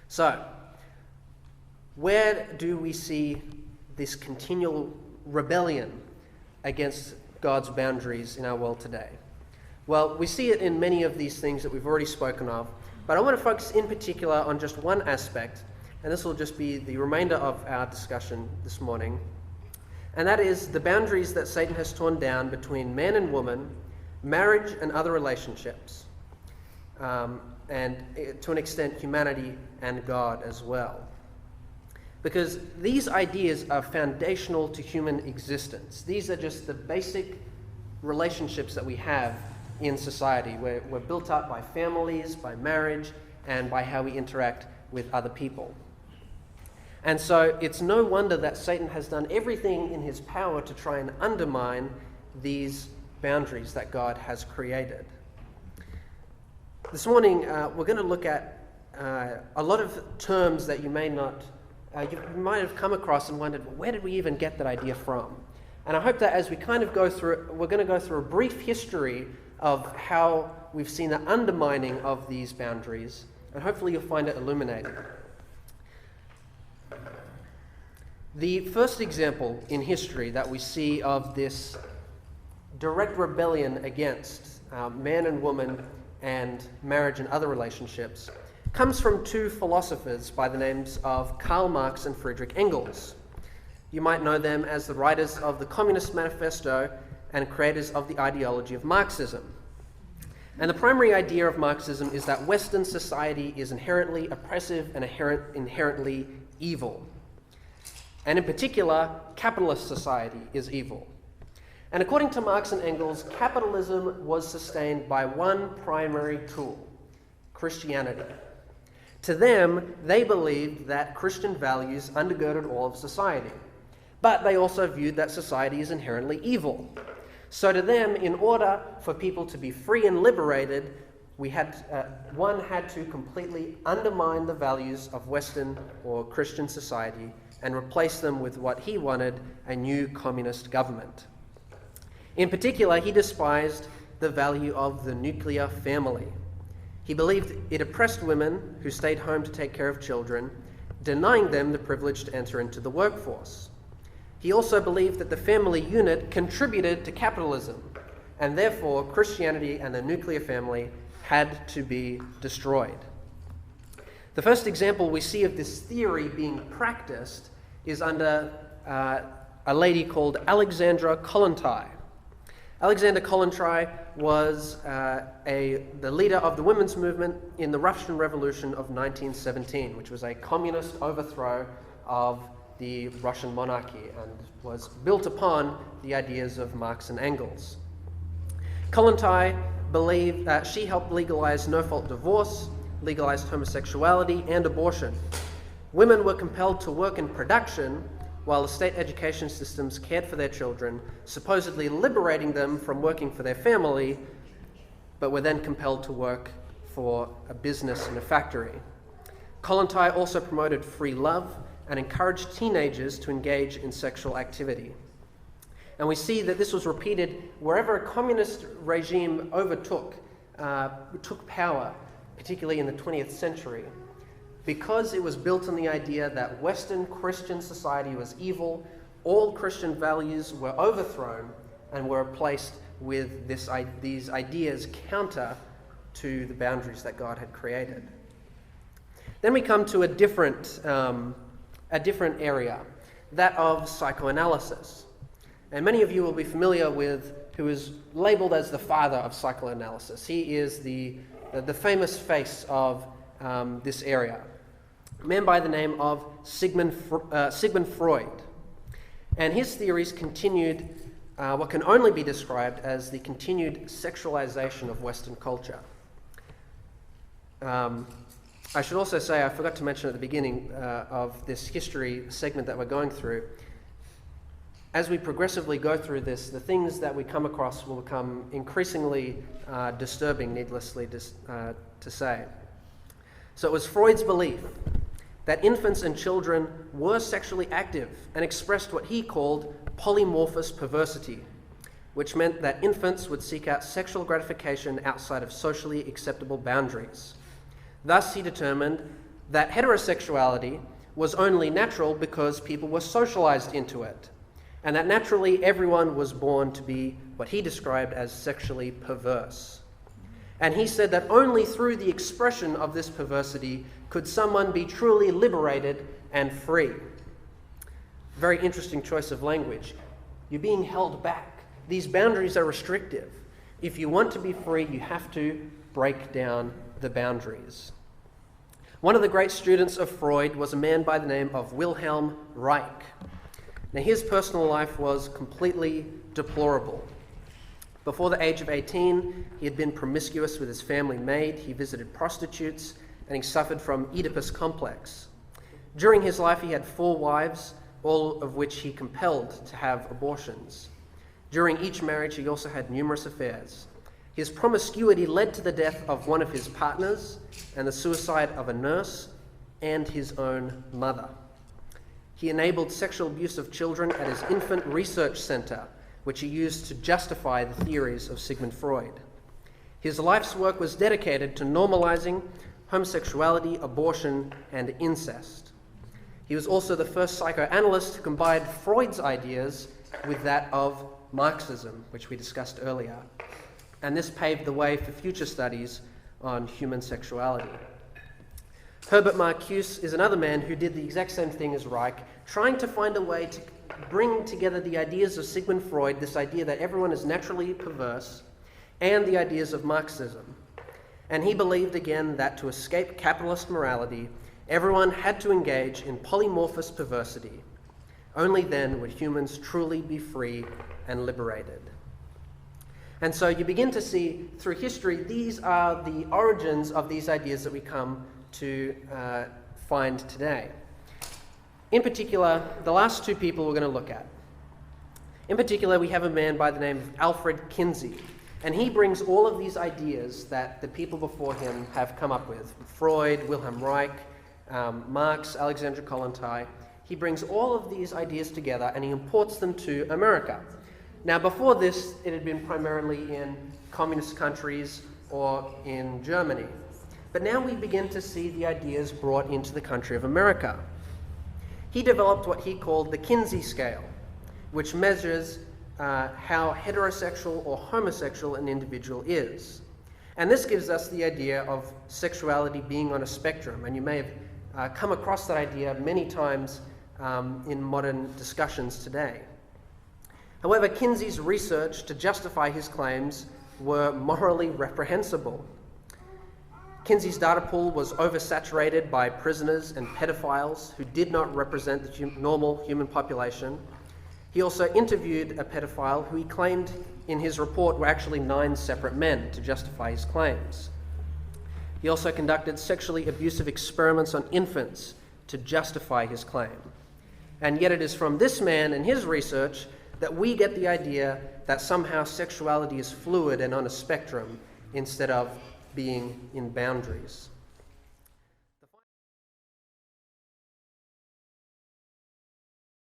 So, where do we see this continual rebellion against God's boundaries in our world today? Well, we see it in many of these things that we've already spoken of, but I want to focus in particular on just one aspect, and this will just be the remainder of our discussion this morning, and that is the boundaries that Satan has torn down between man and woman, marriage and other relationships, and to an extent humanity and God as well. Because these ideas are foundational to human existence. These are just the basic relationships that we have in society. We're built up by families, by marriage, and by how we interact with other people. And so it's no wonder that Satan has done everything in his power to try and undermine these boundaries that God has created. This morning, we're going to look at a lot of terms that you might have come across and wondered, well, where did we even get that idea from? And I hope that as we kind of go through, we're going to go through a brief history of how we've seen the undermining of these boundaries, and hopefully you'll find it illuminating. The first example in history that we see of this direct rebellion against man and woman and marriage and other relationships comes from two philosophers by the names of Karl Marx and Friedrich Engels. You might know them as the writers of the Communist Manifesto and creators of the ideology of Marxism. And the primary idea of Marxism is that Western society is inherently oppressive and inherently evil. And in particular, capitalist society is evil. And according to Marx and Engels, capitalism was sustained by one primary tool: Christianity. To them, they believed that Christian values undergirded all of society. But they also viewed that society is inherently evil. So to them, in order for people to be free and liberated, one had to completely undermine the values of Western or Christian society and replace them with what he wanted, a new communist government. In particular, he despised the value of the nuclear family. He believed it oppressed women who stayed home to take care of children, denying them the privilege to enter into the workforce. He also believed that the family unit contributed to capitalism, and therefore Christianity and the nuclear family had to be destroyed. The first example we see of this theory being practiced is under a lady called ALEXANDRA KOLLONTAI. Alexandra Kollontai was the leader of the women's movement in the Russian Revolution of 1917, which was a communist overthrow of the Russian monarchy and was built upon the ideas of Marx and Engels. Kollontai believed that she helped legalize no-fault divorce, legalized homosexuality, and abortion. Women were compelled to work in production while the state education systems cared for their children, supposedly liberating them from working for their family, but were then compelled to work for a business in a factory. Kollontai also promoted free love and encouraged teenagers to engage in sexual activity. And we see that this was repeated wherever a communist regime took power, particularly in the 20th century. Because it was built on the idea that Western Christian society was evil, all Christian values were overthrown and were replaced with these ideas counter to the boundaries that God had created. Then we come to a different area, that of psychoanalysis. And many of you will be familiar with who is labeled as the father of psychoanalysis. He is the famous face of this area. A man by the name of Sigmund Freud. And his theories continued what can only be described as the continued sexualization of Western culture. I should also say, I forgot to mention at the beginning of this history segment that we're going through, as we progressively go through this, the things that we come across will become increasingly disturbing, needlessly to say. So it was Freud's belief that infants and children were sexually active and expressed what he called polymorphous perversity, which meant that infants would seek out sexual gratification outside of socially acceptable boundaries. Thus, he determined that heterosexuality was only natural because people were socialized into it, and that naturally everyone was born to be what he described as sexually perverse. And he said that only through the expression of this perversity could someone be truly liberated and free. Very interesting choice of language. You're being held back. These boundaries are restrictive. If you want to be free, you have to break down the boundaries. One of the great students of Freud was a man by the name of WILHELM REICH. Now, his personal life was completely deplorable. Before the age of 18, he had been promiscuous with his family maid, he visited prostitutes, and he suffered from Oedipus complex. During his life, he had 4 wives, all of which he compelled to have abortions. During each marriage, he also had numerous affairs. His promiscuity led to the death of one of his partners and the suicide of a nurse and his own mother. He enabled sexual abuse of children at his infant research center, which he used to justify the theories of Sigmund Freud. His life's work was dedicated to normalizing homosexuality, abortion, and incest. He was also the first psychoanalyst to combine Freud's ideas with that of Marxism, which we discussed earlier. And this paved the way for future studies on human sexuality. Herbert Marcuse is another man who did the exact same thing as Reich, trying to find a way to bring together the ideas of Sigmund Freud, this idea that everyone is naturally perverse, and the ideas of Marxism. And he believed again that to escape capitalist morality, everyone had to engage in polymorphous perversity. Only then would humans truly be free and liberated. And so you begin to see through history, these are the origins of these ideas that we come to find today. In particular, the last 2 people we're going to look at. In particular, we have a man by the name of ALFRED KINSEY, and he brings all of these ideas that the people before him have come up with. Freud, Wilhelm Reich, Marx, Alexandra Kollontai. He brings all of these ideas together and he imports them to America. Now, before this, it had been primarily in communist countries or in Germany. But now we begin to see the ideas brought into the country of America. He developed what he called the Kinsey scale, which measures how heterosexual or homosexual an individual is. And this gives us the idea of sexuality being on a spectrum. And you may have come across that idea many times in modern discussions today. However, Kinsey's research to justify his claims were morally reprehensible. Kinsey's data pool was oversaturated by prisoners and pedophiles who did not represent the normal human population. He also interviewed a pedophile who he claimed in his report were actually 9 separate men to justify his claims. He also conducted sexually abusive experiments on infants to justify his claim. And yet it is from this man and his research that we get the idea that somehow sexuality is fluid and on a spectrum instead of being in boundaries.